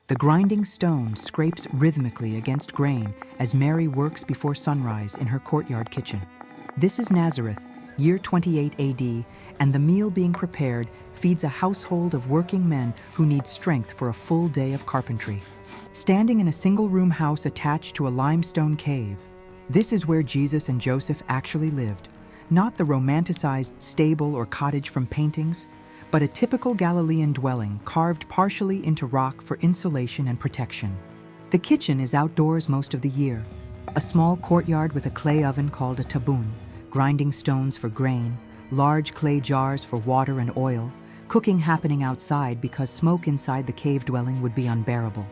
The grinding stone scrapes rhythmically against grain as Mary works before sunrise in her courtyard kitchen. This is Nazareth, year 28 AD, and the meal being prepared feeds a household of working men who need strength for a full day of carpentry. Standing in a single-room house attached to a limestone cave, this is where Jesus and Joseph actually lived, not the romanticized stable or cottage from paintings, but a typical Galilean dwelling carved partially into rock for insulation and protection. The kitchen is outdoors most of the year, a small courtyard with a clay oven called a tabun, grinding stones for grain, large clay jars for water and oil, cooking happening outside because smoke inside the cave dwelling would be unbearable.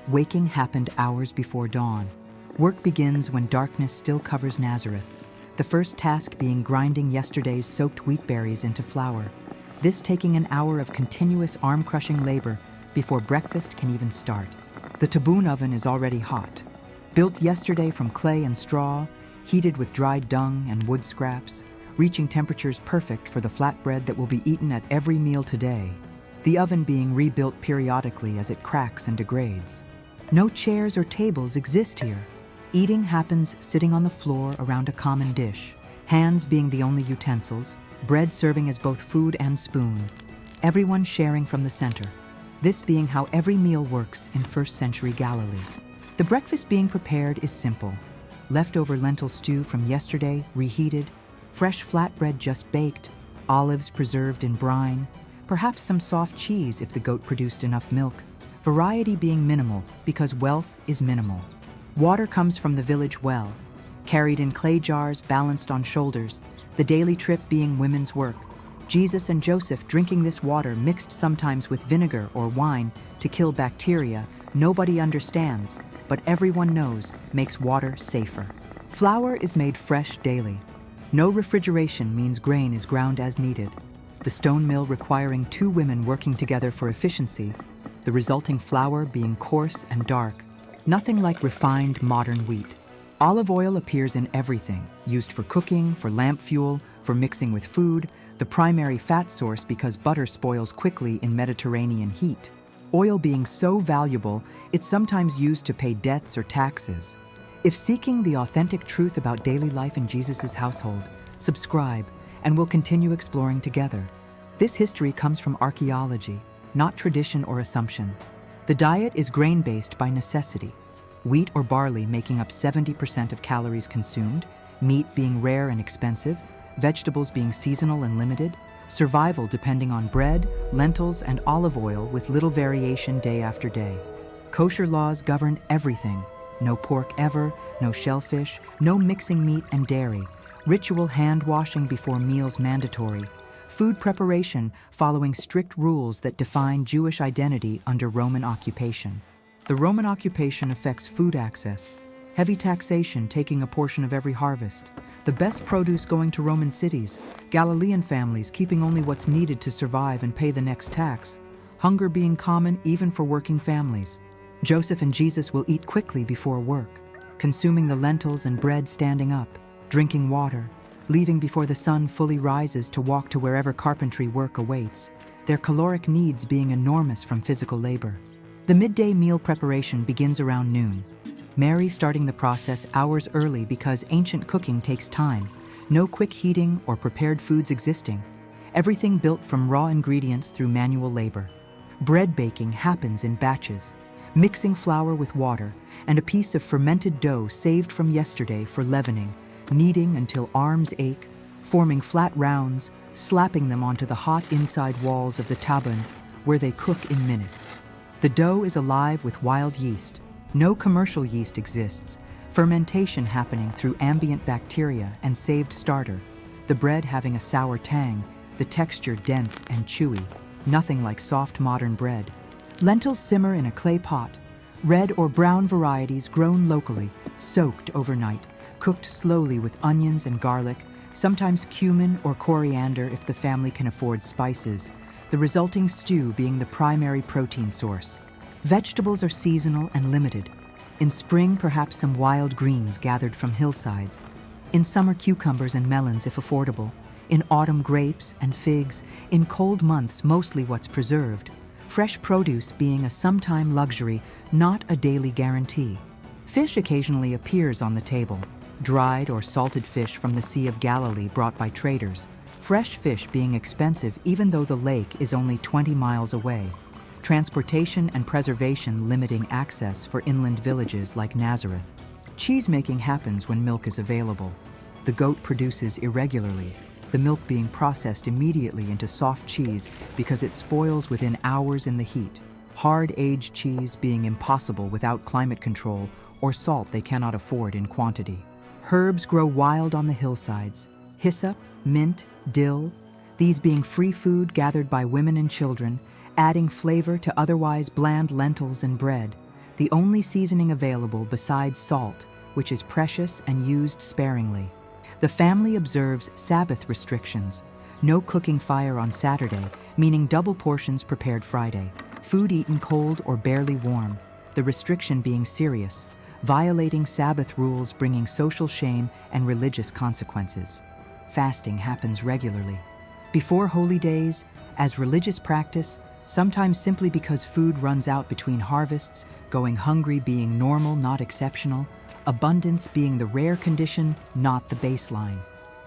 Waking happened hours before dawn. Work begins when darkness still covers Nazareth, the first task being grinding yesterday's soaked wheat berries into flour, this taking an hour of continuous arm-crushing labor before breakfast can even start. The tabun oven is already hot. Built yesterday from clay and straw, heated with dried dung and wood scraps, reaching temperatures perfect for the flatbread that will be eaten at every meal today, the oven being rebuilt periodically as it cracks and degrades. No chairs or tables exist here. Eating happens sitting on the floor around a common dish, hands being the only utensils, bread serving as both food and spoon, everyone sharing from the center, this being how every meal works in first-century Galilee. The breakfast being prepared is simple. Leftover lentil stew from yesterday, reheated, fresh flatbread just baked, olives preserved in brine, perhaps some soft cheese if the goat produced enough milk. Variety being minimal because wealth is minimal. Water comes from the village well, carried in clay jars balanced on shoulders, the daily trip being women's work. Jesus and Joseph drinking this water mixed sometimes with vinegar or wine to kill bacteria nobody understands, but everyone knows makes water safer. Flour is made fresh daily. No refrigeration means grain is ground as needed. The stone mill requiring 2 women working together for efficiency, the resulting flour being coarse and dark, nothing like refined modern wheat. Olive oil appears in everything, used for cooking, for lamp fuel, for mixing with food, the primary fat source because butter spoils quickly in Mediterranean heat. Oil being so valuable, it's sometimes used to pay debts or taxes. If seeking the authentic truth about daily life in Jesus' household, subscribe, and we'll continue exploring together. This history comes from archaeology, not tradition or assumption. The diet is grain-based by necessity, wheat or barley making up 70% of calories consumed, meat being rare and expensive, vegetables being seasonal and limited, survival depending on bread, lentils, and olive oil with little variation day after day. Kosher laws govern everything. No pork ever, no shellfish, no mixing meat and dairy, ritual hand washing before meals mandatory, food preparation following strict rules that define Jewish identity under Roman occupation. The Roman occupation affects food access, heavy taxation taking a portion of every harvest, the best produce going to Roman cities, Galilean families keeping only what's needed to survive and pay the next tax, hunger being common even for working families. Joseph and Jesus will eat quickly before work, consuming the lentils and bread standing up, drinking water, leaving before the sun fully rises to walk to wherever carpentry work awaits, their caloric needs being enormous from physical labor. The midday meal preparation begins around noon. Mary starting the process hours early because ancient cooking takes time, no quick heating or prepared foods existing, everything built from raw ingredients through manual labor. Bread baking happens in batches, mixing flour with water and a piece of fermented dough saved from yesterday for leavening, kneading until arms ache, forming flat rounds, slapping them onto the hot inside walls of the tabun, where they cook in minutes. The dough is alive with wild yeast. No commercial yeast exists, fermentation happening through ambient bacteria and saved starter, the bread having a sour tang, the texture dense and chewy, nothing like soft modern bread. Lentils simmer in a clay pot, red or brown varieties grown locally, soaked overnight, cooked slowly with onions and garlic, sometimes cumin or coriander if the family can afford spices, the resulting stew being the primary protein source. Vegetables are seasonal and limited. In spring, perhaps some wild greens gathered from hillsides. In summer, cucumbers and melons if affordable. In autumn, grapes and figs. In cold months, mostly what's preserved. fresh produce being a sometime luxury, not a daily guarantee. Fish occasionally appears on the table, dried or salted fish from the Sea of Galilee brought by traders, fresh fish being expensive even though the lake is only 20 miles away. Transportation and preservation limiting access for inland villages like Nazareth. Cheese-making happens when milk is available. The goat produces irregularly, the milk being processed immediately into soft cheese because it spoils within hours in the heat. Hard aged cheese being impossible without climate control or salt they cannot afford in quantity. Herbs grow wild on the hillsides. Hyssop, mint, dill, these being free food gathered by women and children, adding flavor to otherwise bland lentils and bread, the only seasoning available besides salt, which is precious and used sparingly. The family observes Sabbath restrictions. No cooking fire on Saturday, meaning double portions prepared Friday. Food eaten cold or barely warm, the restriction being serious, violating Sabbath rules bringing social shame and religious consequences. Fasting happens regularly. Before holy days, as religious practice, sometimes simply because food runs out between harvests, going hungry being normal, not exceptional, abundance being the rare condition, not the baseline.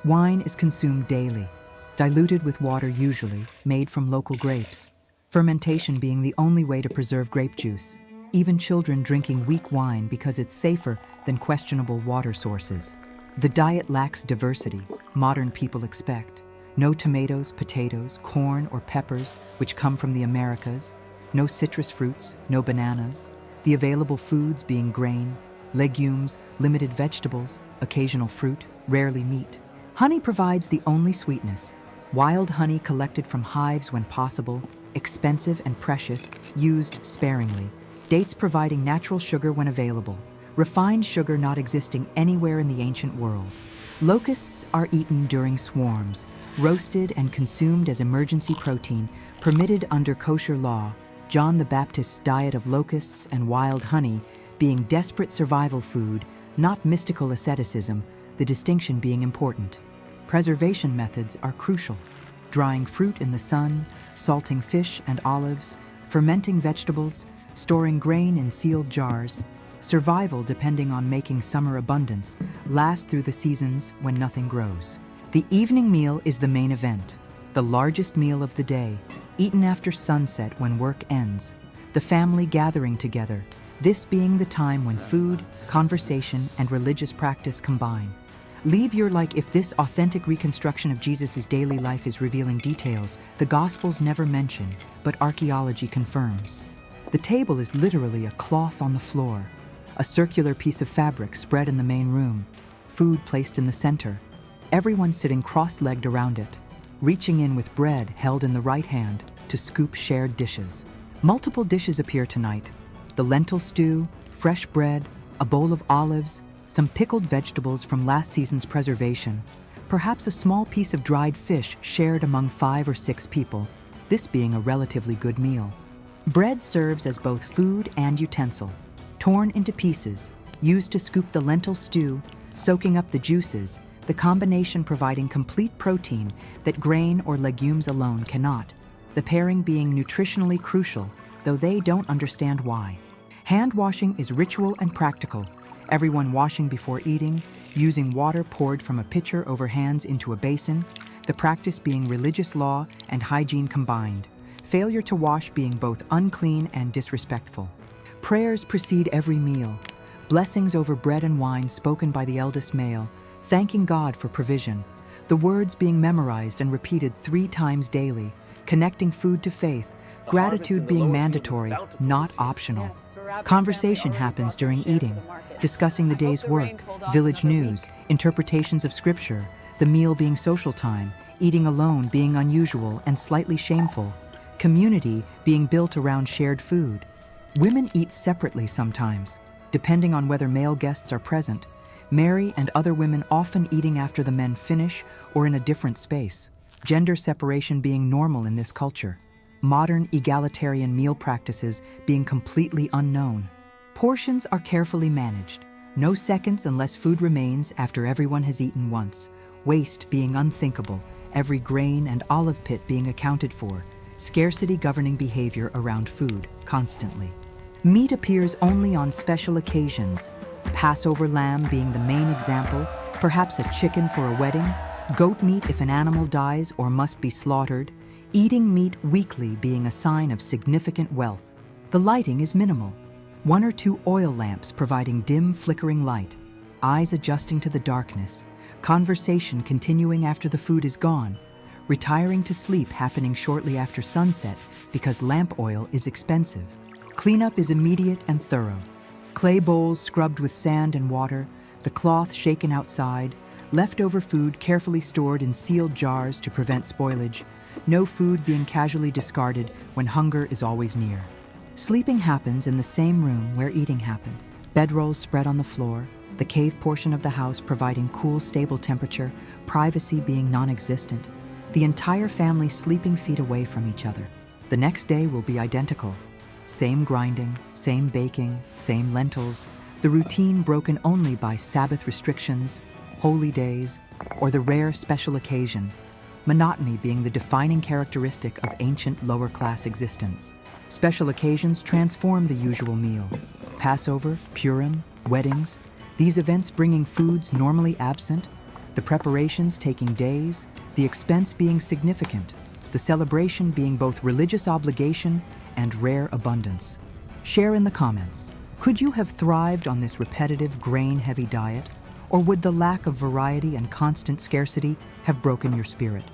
Wine is consumed daily, diluted with water usually, made from local grapes. Fermentation being the only way to preserve grape juice. Even children drinking weak wine because it's safer than questionable water sources. The diet lacks diversity, modern people expect. No tomatoes, potatoes, corn, or peppers, which come from the Americas. No citrus fruits, no bananas. The available foods being grain, legumes, limited vegetables, occasional fruit, rarely meat. Honey provides the only sweetness. Wild honey collected from hives when possible, expensive and precious, used sparingly. Dates providing natural sugar when available. Refined sugar not existing anywhere in the ancient world. Locusts are eaten during swarms, roasted and consumed as emergency protein, permitted under kosher law. John the Baptist's diet of locusts and wild honey being desperate survival food, not mystical asceticism, the distinction being important. Preservation methods are crucial. Drying fruit in the sun, salting fish and olives, fermenting vegetables, storing grain in sealed jars. Survival depending on making summer abundance, last through the seasons when nothing grows. The evening meal is the main event, the largest meal of the day, eaten after sunset when work ends. The family gathering together, this being the time when food, conversation, and religious practice combine. Leave your like if this authentic reconstruction of Jesus' daily life is revealing details the Gospels never mention, but archaeology confirms. The table is literally a cloth on the floor, a circular piece of fabric spread in the main room, food placed in the center, everyone sitting cross-legged around it, reaching in with bread held in the right hand to scoop shared dishes. Multiple dishes appear tonight: the lentil stew, fresh bread, a bowl of olives, some pickled vegetables from last season's preservation, perhaps a small piece of dried fish shared among 5 or 6 people, this being a relatively good meal. Bread serves as both food and utensil, torn into pieces, used to scoop the lentil stew, soaking up the juices, the combination providing complete protein that grain or legumes alone cannot, the pairing being nutritionally crucial, though they don't understand why. Hand washing is ritual and practical, everyone washing before eating, using water poured from a pitcher over hands into a basin, the practice being religious law and hygiene combined, failure to wash being both unclean and disrespectful. Prayers precede every meal, blessings over bread and wine spoken by the eldest male, thanking God for provision, the words being memorized and repeated 3 times daily, connecting food to faith, gratitude being mandatory, not optional. Conversation happens during eating, discussing the day's work, village news, interpretations of scripture, the meal being social time, eating alone being unusual and slightly shameful, community being built around shared food. Women eat separately sometimes, depending on whether male guests are present. Mary and other women often eating after the men finish or in a different space, gender separation being normal in this culture. Modern egalitarian meal practices being completely unknown. Portions are carefully managed, no seconds unless food remains after everyone has eaten once. Waste being unthinkable, every grain and olive pit being accounted for. scarcity governing behavior around food constantly. Meat appears only on special occasions, Passover lamb being the main example, perhaps a chicken for a wedding, goat meat if an animal dies or must be slaughtered, eating meat weekly being a sign of significant wealth. The lighting is minimal. 1 or 2 oil lamps providing dim, flickering light, eyes adjusting to the darkness, conversation continuing after the food is gone, retiring to sleep happening shortly after sunset because lamp oil is expensive. Cleanup is immediate and thorough. Clay bowls scrubbed with sand and water, the cloth shaken outside, leftover food carefully stored in sealed jars to prevent spoilage, no food being casually discarded when hunger is always near. Sleeping happens in the same room where eating happened. Bedrolls spread on the floor, the cave portion of the house providing cool, stable temperature, privacy being non-existent. The entire family sleeping feet away from each other. The next day will be identical. Same grinding, same baking, same lentils, the routine broken only by Sabbath restrictions, holy days, or the rare special occasion, monotony being the defining characteristic of ancient lower-class existence. Special occasions transform the usual meal. Passover, Purim, weddings, these events bringing foods normally absent, the preparations taking days, the expense being significant, the celebration being both religious obligation and rare abundance. Share in the comments. Could you have thrived on this repetitive, grain-heavy diet? Or would the lack of variety and constant scarcity have broken your spirit?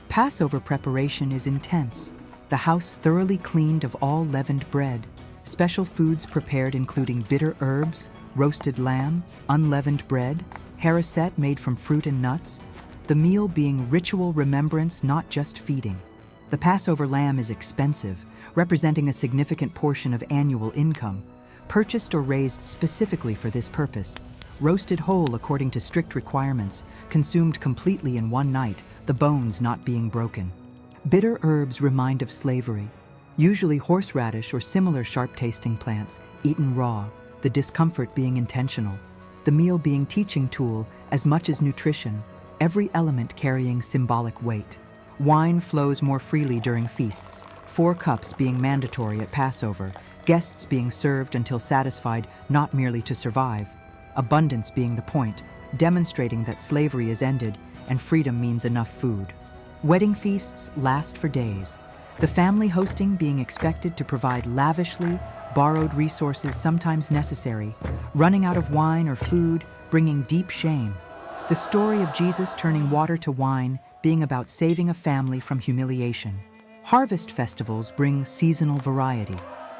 Passover preparation is intense. The house thoroughly cleaned of all leavened bread, special foods prepared including bitter herbs, roasted lamb, unleavened bread, haricot made from fruit and nuts, the meal being ritual remembrance, not just feeding. The Passover lamb is expensive, representing a significant portion of annual income, purchased or raised specifically for this purpose, roasted whole according to strict requirements, consumed completely in one night, the bones not being broken. Bitter herbs remind of slavery, usually horseradish or similar sharp-tasting plants, eaten raw, the discomfort being intentional, the meal being teaching tool as much as nutrition, every element carrying symbolic weight. Wine flows more freely during feasts, 4 cups being mandatory at Passover, guests being served until satisfied not merely to survive, abundance being the point, demonstrating that slavery is ended and freedom means enough food. Wedding feasts last for days, the family hosting being expected to provide lavishly, borrowed resources sometimes necessary, running out of wine or food, bringing deep shame. The story of Jesus turning water to wine being about saving a family from humiliation. Harvest festivals bring seasonal variety.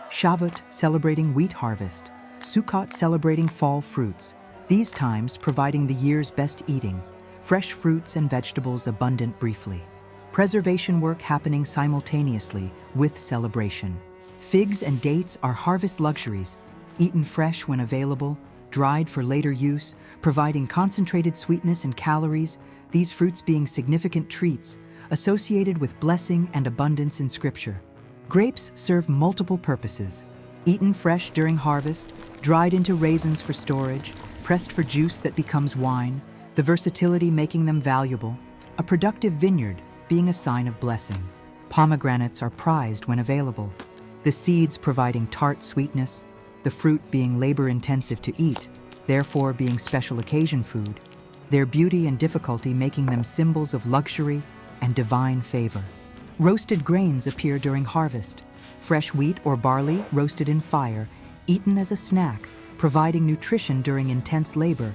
Shavuot celebrating wheat harvest, Sukkot celebrating fall fruits, these times providing the year's best eating, fresh fruits and vegetables abundant briefly. Preservation work happening simultaneously with celebration. Figs and dates are harvest luxuries, eaten fresh when available, dried for later use, providing concentrated sweetness and calories, these fruits being significant treats associated with blessing and abundance in Scripture. Grapes serve multiple purposes, eaten fresh during harvest, dried into raisins for storage, pressed for juice that becomes wine, the versatility making them valuable, a productive vineyard being a sign of blessing. Pomegranates are prized when available, the seeds providing tart sweetness, the fruit being labor-intensive to eat, therefore being special occasion food, their beauty and difficulty making them symbols of luxury and divine favor. Roasted grains appear during harvest, fresh wheat or barley roasted in fire, eaten as a snack, providing nutrition during intense labor,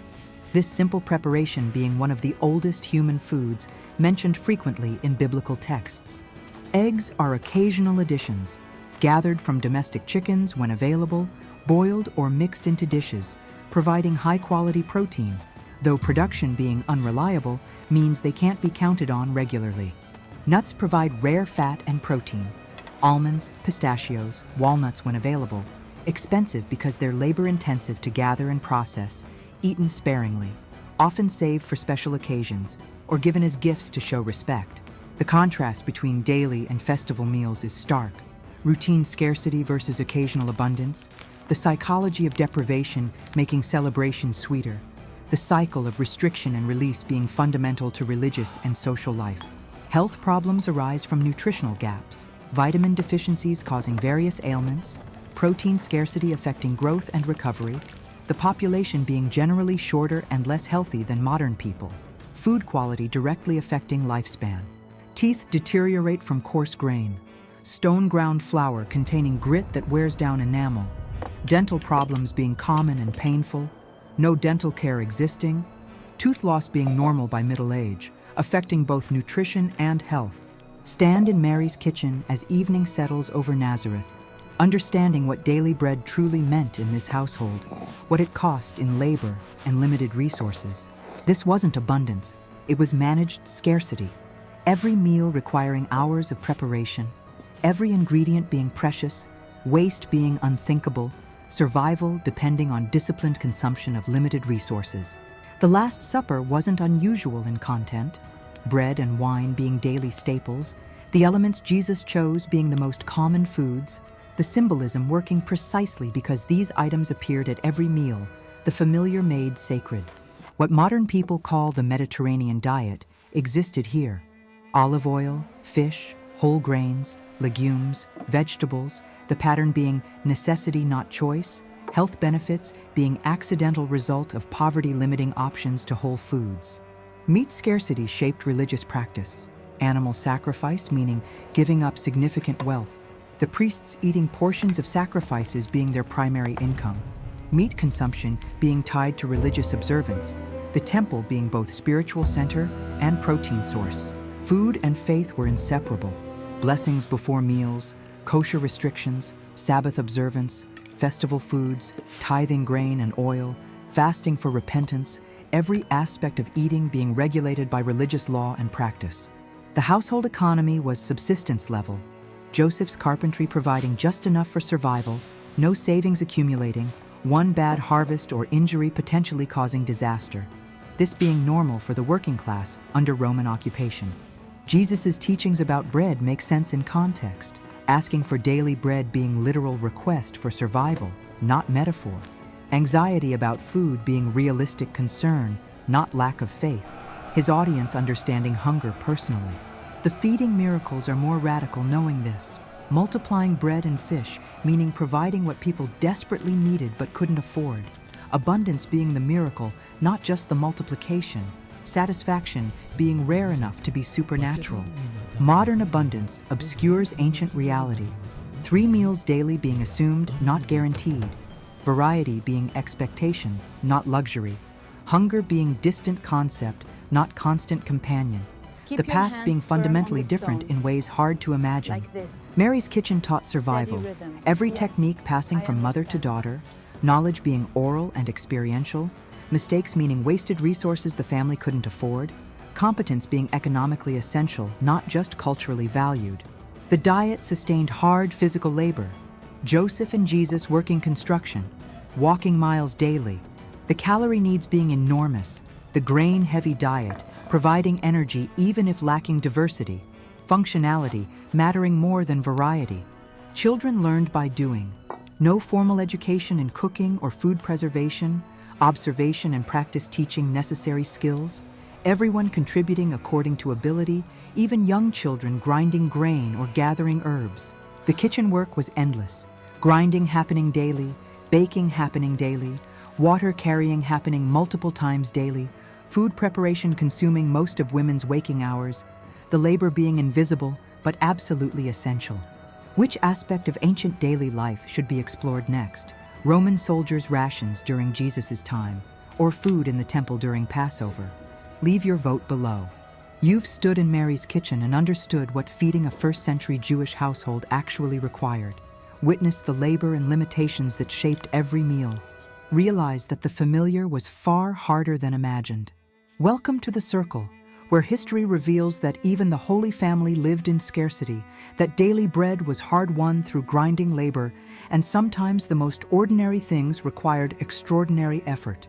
this simple preparation being one of the oldest human foods mentioned frequently in biblical texts. Eggs are occasional additions, gathered from domestic chickens when available, boiled or mixed into dishes, providing high-quality protein, though production being unreliable means they can't be counted on regularly. Nuts provide rare fat and protein. Almonds, pistachios, walnuts when available, expensive because they're labor-intensive to gather and process, eaten sparingly, often saved for special occasions, or given as gifts to show respect. The contrast between daily and festival meals is stark. Routine scarcity versus occasional abundance, the psychology of deprivation making celebration sweeter, the cycle of restriction and release being fundamental to religious and social life. Health problems arise from nutritional gaps. vitamin deficiencies causing various ailments, protein scarcity affecting growth and recovery, the population being generally shorter and less healthy than modern people, food quality directly affecting lifespan, teeth deteriorate from coarse grain, stone ground flour containing grit that wears down enamel, dental problems being common and painful, no dental care existing, tooth loss being normal by middle age, affecting both nutrition and health. Stand in Mary's kitchen as evening settles over Nazareth, understanding what daily bread truly meant in this household, what it cost in labor and limited resources. This wasn't abundance, it was managed scarcity. Every meal requiring hours of preparation, every ingredient being precious, waste being unthinkable, survival depending on disciplined consumption of limited resources. The Last Supper wasn't unusual in content, bread and wine being daily staples, the elements Jesus chose being the most common foods, the symbolism working precisely because these items appeared at every meal, the familiar made sacred. What modern people call the Mediterranean diet existed here. Olive oil, fish, whole grains, legumes, vegetables, the pattern being necessity not choice, health benefits being accidental result of poverty-limiting options to whole foods. Meat scarcity shaped religious practice. Animal sacrifice meaning giving up significant wealth. The priests eating portions of sacrifices being their primary income. Meat consumption being tied to religious observance. The temple being both spiritual center and protein source. Food and faith were inseparable. Blessings before meals, kosher restrictions, Sabbath observance, festival foods, tithing grain and oil, fasting for repentance, every aspect of eating being regulated by religious law and practice. The household economy was subsistence level, Joseph's carpentry providing just enough for survival, no savings accumulating, one bad harvest or injury potentially causing disaster. This being normal for the working class under Roman occupation. Jesus' teachings about bread make sense in context, asking for daily bread being literal request for survival, not metaphor. Anxiety about food being realistic concern, not lack of faith. His audience understanding hunger personally. The feeding miracles are more radical knowing this. Multiplying bread and fish, meaning providing what people desperately needed but couldn't afford. Abundance being the miracle, not just the multiplication. Satisfaction being rare enough to be supernatural. Modern abundance obscures ancient reality. 3 meals daily being assumed, not guaranteed. Variety being expectation, not luxury. Hunger being distant concept, not constant companion. The past being fundamentally different in ways hard to imagine. Mary's kitchen taught survival, every technique passing from mother to daughter, knowledge being oral and experiential, mistakes meaning wasted resources the family couldn't afford, competence being economically essential, not just culturally valued. The diet sustained hard physical labor, Joseph and Jesus working construction, walking miles daily, the calorie needs being enormous, the grain-heavy diet, providing energy even if lacking diversity, functionality mattering more than variety. Children learned by doing. No formal education in cooking or food preservation, observation and practice teaching necessary skills, everyone contributing according to ability, even young children grinding grain or gathering herbs. The kitchen work was endless, grinding happening daily, baking happening daily, water carrying happening multiple times daily, food preparation consuming most of women's waking hours, the labor being invisible but absolutely essential. Which aspect of ancient daily life should be explored next? Roman soldiers' rations during Jesus' time, or food in the temple during Passover? Leave your vote below. You've stood in Mary's kitchen and understood what feeding a first-century Jewish household actually required. Witnessed the labor and limitations that shaped every meal. Realized that the familiar was far harder than imagined. Welcome to the circle, where history reveals that even the Holy Family lived in scarcity, that daily bread was hard-won through grinding labor, and sometimes the most ordinary things required extraordinary effort.